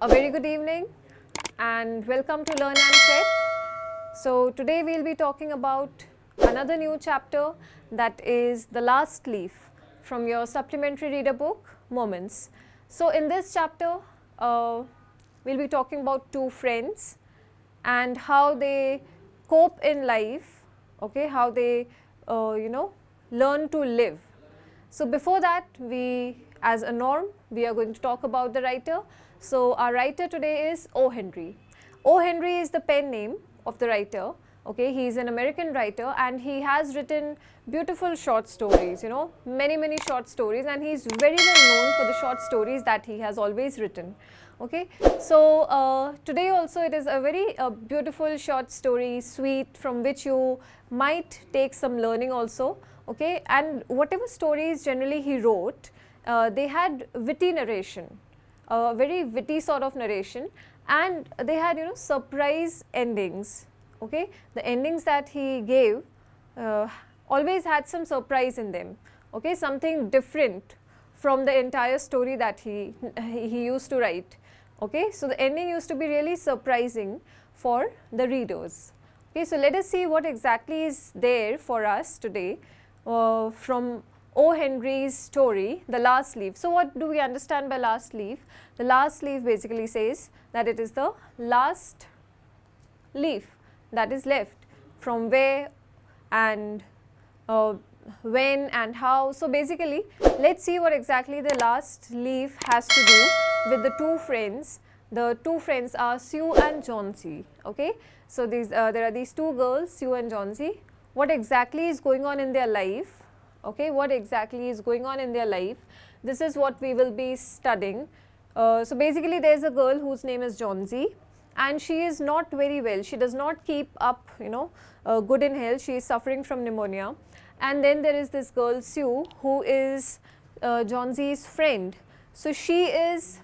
A very good evening and welcome to Learn and Check. So today we'll be talking about another new chapter, that is the last leaf from your supplementary reader book Moments. So in this chapter we'll be talking about two friends and how they cope in life, okay, how they learn to live. So before that, we as a norm, we are going to talk about the writer. So our writer today is O. Henry. O. Henry is the pen name of the writer. Okay, he is an American writer and he has written beautiful short stories, many short stories, and he is very well known for the short stories that he has always written. Okay, so today also it is a very beautiful short story, sweet, from which you might take some learning also. Okay, and whatever stories generally he wrote, they had witty narration, very witty sort of narration, and they had surprise endings. Okay, the endings that he gave always had some surprise in them. Okay, something different from the entire story that he used to write. Okay, so the ending used to be really surprising for the readers. Okay, so let us see what exactly is there for us today from O. Henry's story, The Last Leaf. So what do we understand by last leaf? The last leaf basically says that it is the last leaf that is left, from where and when and how. So basically, let's see what exactly the last leaf has to do with the two friends. The two friends are Sue and Johnsy. Okay, so there are these two girls, Sue and Johnsy. What exactly is going on in their life? Okay, what exactly is going on in their life? This is what we will be studying. So basically, there is a girl whose name is Johnsy, and she is not very well. She does not keep up, good in health. She is suffering from pneumonia. And then there is this girl Sue, who is Johnsy's friend. So she is